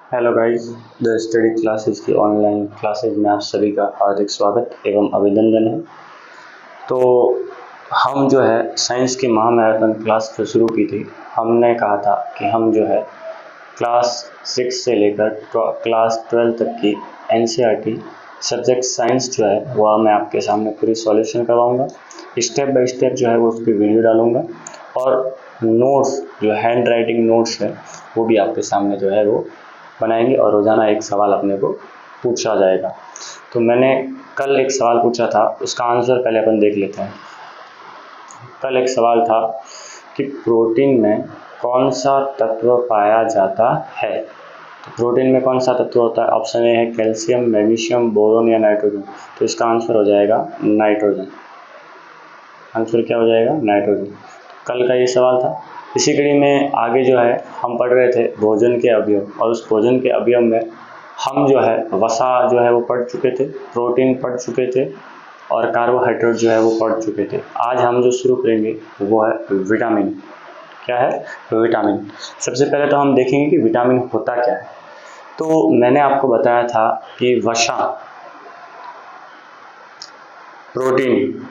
Hello guys, the study classes की online classes में आप सभी का हार्दिक स्वागत एवं अभिनंदन है। तो हम जो है साइंस की महामैराथन क्लास जो शुरू की थी, हमने कहा था कि हम जो है क्लास 6 से लेकर क्लास 12 तक की एनसीईआरटी सब्जेक्ट साइंस जो है वह मैं आपके सामने पूरी सॉल्यूशन करवाऊंगा। स्टेप बाय स्टेप जो है वो उसकी वीडियो डालूंगा और नोट्स जो हैंड राइटिंग नोट्स है वो भी आपके सामने जो है वो बनाएंगे और रोज़ाना एक सवाल अपने को पूछा जाएगा। तो मैंने कल एक सवाल पूछा था, उसका आंसर पहले अपन देख लेते हैं। कल एक सवाल था कि प्रोटीन में कौन सा तत्व पाया जाता है। तो प्रोटीन में कौन सा तत्व होता है? ऑप्शन ए है कैल्शियम, मैग्नीशियम, बोरोन या नाइट्रोजन। तो इसका आंसर हो जाएगा नाइट्रोजन। आंसर क्या हो जाएगा? नाइट्रोजन। कल का ये सवाल था। इसी कड़ी में आगे जो है हम पढ़ रहे थे भोजन के अवयव, और उस भोजन के अवयव में हम जो है वसा जो है वो पढ़ चुके थे, प्रोटीन पढ़ चुके थे और कार्बोहाइड्रेट जो है वो पढ़ चुके थे। आज हम जो शुरू करेंगे वो है विटामिन। क्या है? विटामिन। सबसे पहले तो हम देखेंगे कि विटामिन होता क्या है। तो मैंने आपको बताया था कि वसा, प्रोटीन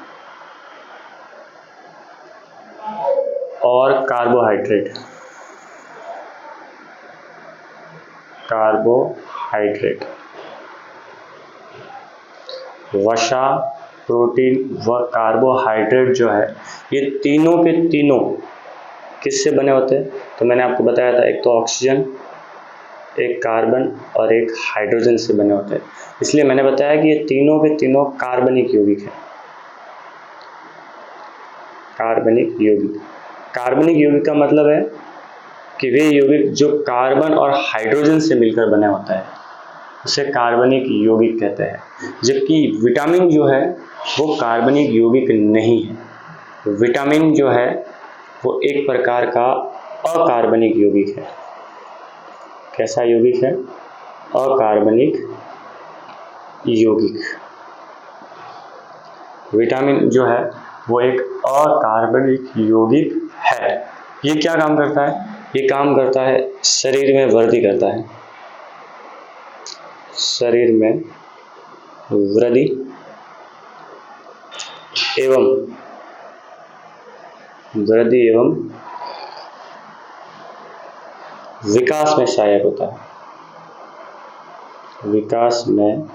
और कार्बोहाइड्रेट, वसा, प्रोटीन व कार्बोहाइड्रेट जो है ये तीनों के तीनों किससे बने होते हैं? तो मैंने आपको बताया था एक तो ऑक्सीजन, एक कार्बन और एक हाइड्रोजन से बने होते हैं। इसलिए मैंने बताया कि ये तीनों के तीनों कार्बनिक यौगिक हैं। कार्बनिक यौगिक, कार्बनिक यौगिक का मतलब है कि वे यौगिक जो कार्बन और हाइड्रोजन से मिलकर बने होता है उसे कार्बनिक यौगिक कहते हैं। जबकि विटामिन जो है वो कार्बनिक यौगिक नहीं है। विटामिन जो है वो एक प्रकार का अकार्बनिक यौगिक है। कैसा यौगिक है? अकार्बनिक यौगिक। विटामिन जो है वो एक अकार्बनिक यौगिक है। ये क्या काम करता है? ये काम करता है शरीर में वृद्धि करता है, शरीर में वृद्धि एवं विकास में सहायक होता है। विकास में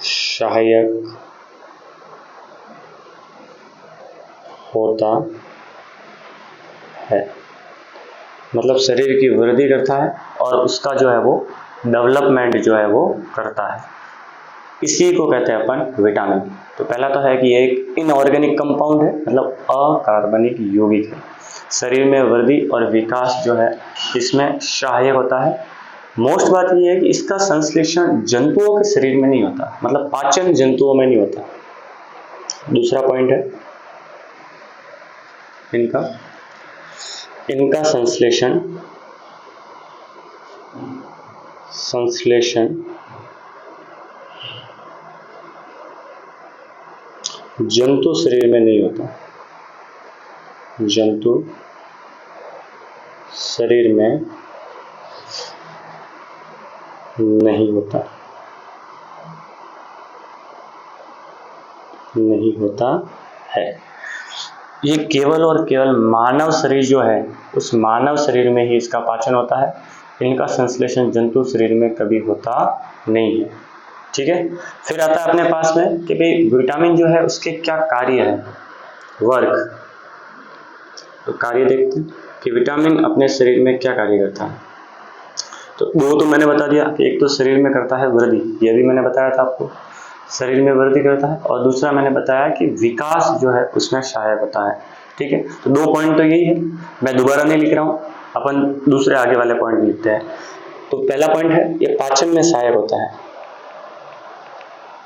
सहायक होता है, मतलब शरीर की वृद्धि करता है और उसका जो है वो डेवलपमेंट जो है वो करता है। इसी को कहते हैं अपन विटामिन। तो पहला तो है कि ये एक इनऑर्गेनिक कंपाउंड है, मतलब अकार्बनिक यौगिक है। शरीर में वृद्धि और विकास जो है इसमें सहायक होता है। मोस्ट बात ये है कि इसका संश्लेषण जंतुओं के शरीर में नहीं होता, मतलब पाचन जंतुओं में नहीं होता। दूसरा पॉइंट है इनका संश्लेषण जंतु शरीर में नहीं होता। जंतु शरीर में नहीं होता है। ये केवल और केवल मानव शरीर जो है उस मानव शरीर में ही इसका पाचन होता है। इनका संश्लेषण जंतु शरीर में कभी होता नहीं है। ठीक है। फिर आता है अपने पास में कि भाई विटामिन जो है उसके क्या कार्य है, वर्क। तो कार्य देखते हैं कि विटामिन अपने शरीर में क्या कार्य करता है। तो दो तो मैंने बता दिया कि एक तो शरीर में करता है वृद्धि, ये भी मैंने बताया था आपको, शरीर में वृद्धि करता है, और दूसरा मैंने बताया कि विकास जो है उसमें सहायक होता है। ठीक है। तो दो पॉइंट तो यही है, मैं दोबारा नहीं लिख रहा हूँ, अपन दूसरे आगे वाले पॉइंट लिखते हैं। तो पहला पॉइंट है ये पाचन में सहायक होता है।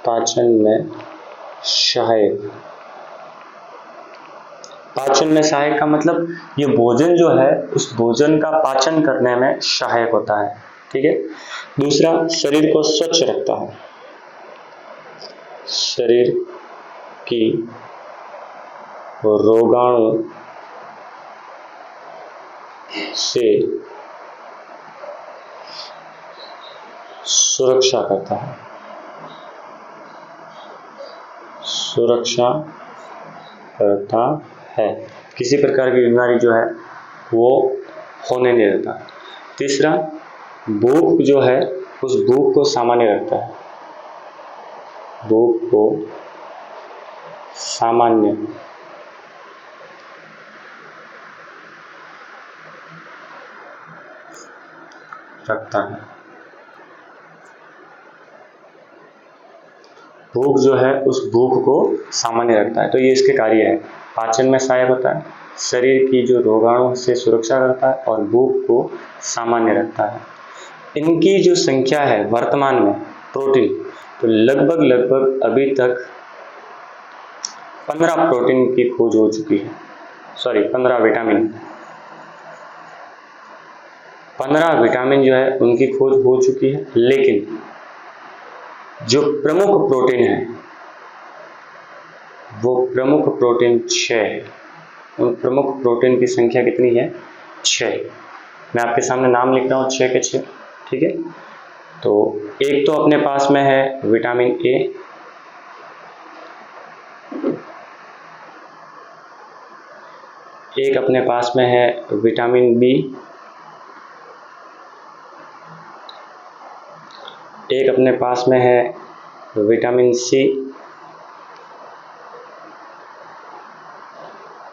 पाचन में सहायक, पाचन में सहायक का मतलब ये भोजन जो है उस भोजन का पाचन करने में सहायक होता है। ठीक है। दूसरा, शरीर को स्वच्छ रखता है। शरीर की रोगाणु से सुरक्षा करता है, सुरक्षा करता है, किसी प्रकार की बीमारी जो है वो होने नहीं देता। तीसरा, भूख जो है उस भूख को सामान्य रखता है, भूख को सामान्य रखता है, भूख जो है उस भूख को सामान्य रखता है। तो ये इसके कार्य है। पाचन में सहायक होता है, शरीर की जो रोगाणु से सुरक्षा करता है और भूख को सामान्य रखता है। इनकी जो संख्या है वर्तमान में प्रोटीन, तो लगभग अभी तक 15 प्रोटीन की खोज हो चुकी है, 15 विटामिन, 15 विटामिन जो है उनकी खोज हो चुकी है। लेकिन जो प्रमुख प्रोटीन है वो प्रमुख प्रोटीन 6 है। उन प्रमुख प्रोटीन की संख्या कितनी है? 6। मैं आपके सामने नाम लिख रहा हूँ 6 के 6, ठीक है। तो एक तो अपने पास में है विटामिन ए, एक अपने पास में है विटामिन बी, एक अपने पास में है विटामिन सी,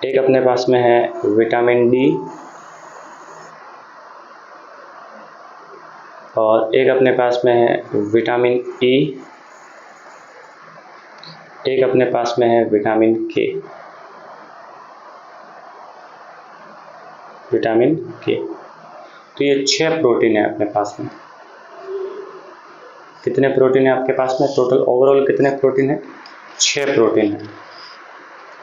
एक अपने पास में है विटामिन डी और एक अपने पास में है विटामिन ई, एक अपने पास में है विटामिन के, विटामिन के। तो ये 6 प्रोटीन है अपने पास में। कितने प्रोटीन है आपके पास में? टोटल ओवरऑल कितने प्रोटीन है? 6 प्रोटीन है।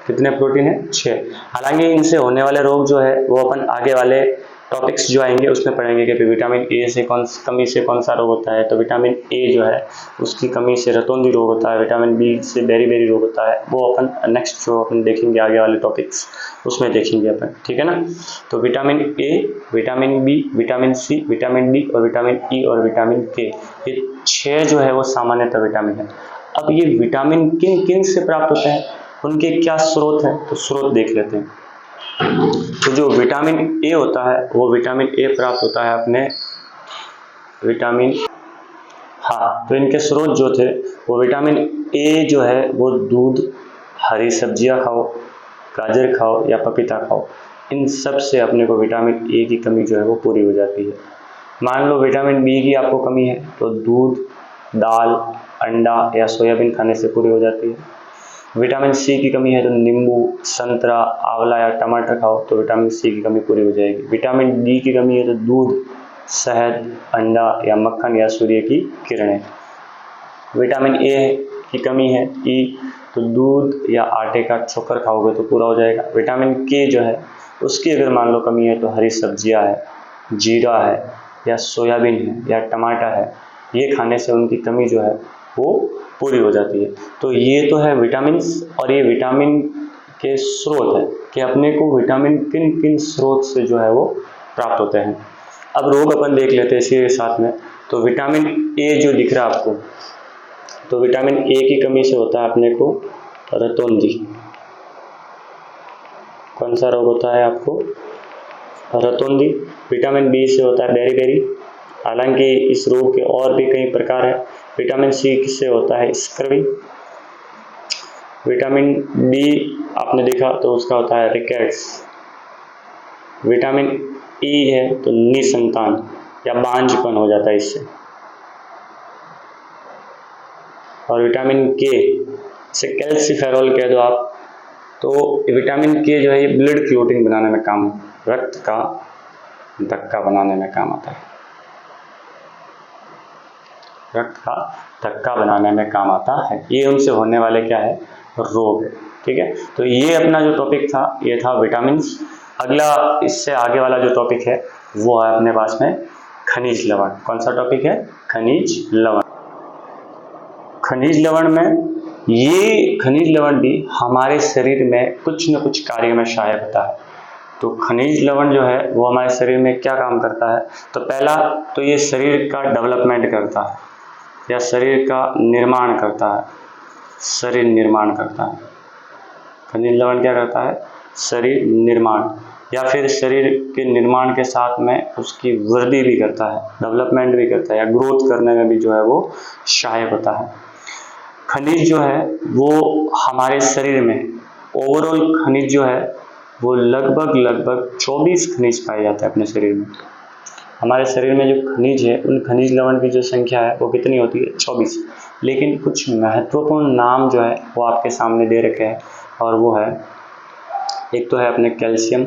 कितने प्रोटीन है? 6। हालांकि इनसे होने वाले रोग जो है वो अपन आगे वाले टॉपिक्स जो आएंगे उसमें पढ़ेंगे कि विटामिन ए से कमी से कौन सा रोग होता है। तो विटामिन ए जो है उसकी कमी से रतौंधी रोग होता है, विटामिन बी से बेरी रोग होता है। वो अपन नेक्स्ट जो अपन देखेंगे आगे वाले टॉपिक्स उसमें देखेंगे अपन, ठीक है ना। तो vitamin A, vitamin B, vitamin C, vitamin D और विटामिन ई और विटामिन के, ये 6 जो है वो सामान्यतः विटामिन है। अब ये विटामिन किन किन से प्राप्त होते हैं, उनके क्या स्रोत हैं, तो स्रोत देख लेते हैं। तो जो विटामिन ए होता है वो विटामिन ए प्राप्त होता है अपने विटामिन, तो इनके स्रोत जो थे वो विटामिन ए जो है वो दूध, हरी सब्जियां खाओ, गाजर खाओ या पपीता खाओ, इन सब से अपने को विटामिन ए की कमी जो है वो पूरी हो जाती है। मान लो विटामिन बी की आपको कमी है तो दूध, दाल, अंडा या सोयाबीन खाने से पूरी हो जाती है। विटामिन सी की कमी है तो नींबू, संतरा, आंवला या टमाटर खाओ तो विटामिन सी की कमी पूरी हो जाएगी। विटामिन डी की कमी है तो दूध, शहद, अंडा या मक्खन या सूर्य की किरणें। विटामिन ए की कमी है ई, तो दूध या आटे का चोकर खाओगे तो पूरा हो जाएगा। विटामिन के जो है उसकी अगर मान लो कमी है तो हरी सब्जियां है, जीरा है या सोयाबीन है या टमाटर है, ये खाने से उनकी कमी जो है वो पूरी हो जाती है। तो ये तो है विटामिन, और ये विटामिन के स्रोत है कि अपने को विटामिन किन किन स्रोत से जो है वो प्राप्त होते हैं। अब रोग अपन देख लेते हैं इसी के साथ में। तो विटामिन ए जो दिख रहा है आपको, तो विटामिन ए की कमी से होता है अपने को रतौंधी। कौन सा रोग होता है आपको? रतौंधी। विटामिन बी से होता है बेरी, हालांकि इस रोग के और भी कई प्रकार है। विटामिन सी से होता है स्कर्वी। विटामिन डी आपने देखा तो उसका होता है रिकेट्स। विटामिन ई है तो निसंतान या बांझपन हो जाता है इससे। और विटामिन के से कैल्सीफेरॉल कह दो आप, तो विटामिन के जो है ये ब्लड क्लोटिंग बनाने में काम, रक्त का धक्का बनाने में काम आता है, रक्त का धक्का बनाने में काम आता है। ये उनसे होने वाले क्या है? रोग है, ठीक है। तो ये अपना जो टॉपिक था ये था विटामिन्स। अगला इससे आगे वाला जो टॉपिक है वो है अपने पास में खनिज लवण। कौन सा टॉपिक है? खनिज लवण। खनिज लवण में ये खनिज लवण भी हमारे शरीर में कुछ न कुछ कार्य में सहायक होता है। तो खनिज लवण जो है वो हमारे शरीर में क्या काम करता है? तो पहला तो ये शरीर का डेवलपमेंट करता है, या शरीर का निर्माण करता है, शरीर निर्माण करता है। खनिज लवण क्या करता है? शरीर निर्माण, या फिर शरीर के निर्माण के साथ में उसकी वृद्धि भी करता है, डेवलपमेंट भी करता है, या ग्रोथ करने में भी जो है वो सहायक होता है। खनिज जो है वो हमारे शरीर में ओवरऑल खनिज जो है वो लगभग 24 खनिज पाए जाते हैं अपने शरीर में। हमारे शरीर में जो खनिज है उन खनिज लवण की जो संख्या है वो कितनी होती है? 24। लेकिन कुछ महत्वपूर्ण नाम जो है वो आपके सामने दे रखे हैं, और वो है, एक तो है अपने कैल्शियम,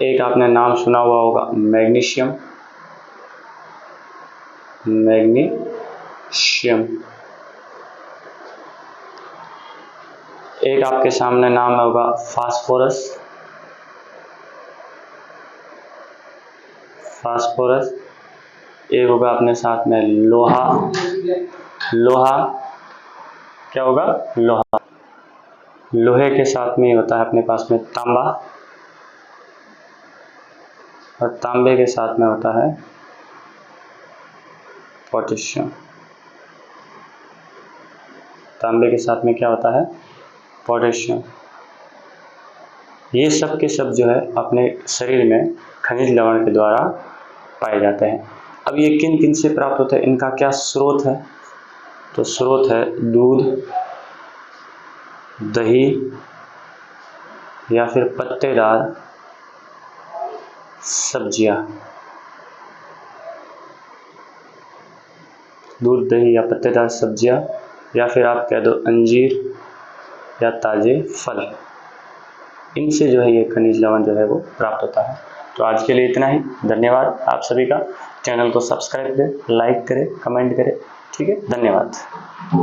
एक आपने नाम सुना हुआ होगा मैग्नीशियम, एक आपके सामने नाम होगा फास्फोरस, एक होगा अपने साथ में लोहा, क्या होगा? लोहा। लोहे के साथ में होता है अपने पास में तांबा, और तांबे के साथ में होता है पोटेशियम। तांबे के साथ में क्या होता है? पोटेशियम। ये सब के सब जो है अपने शरीर में खनिज लवण के द्वारा पाए जाते हैं। अब ये किन किन से प्राप्त होते हैं, इनका क्या स्रोत है? तो स्रोत है दूध, दही, या फिर पत्तेदार सब्जियां। दूध, दही या पत्तेदार सब्जियां, या फिर आप कह दो अंजीर या ताजे फल। इनसे जो है ये खनिज लवण जो है वो प्राप्त होता है। तो आज के लिए इतना ही। धन्यवाद आप सभी का। चैनल को सब्सक्राइब करें, लाइक करें, कमेंट करें। ठीक है, धन्यवाद।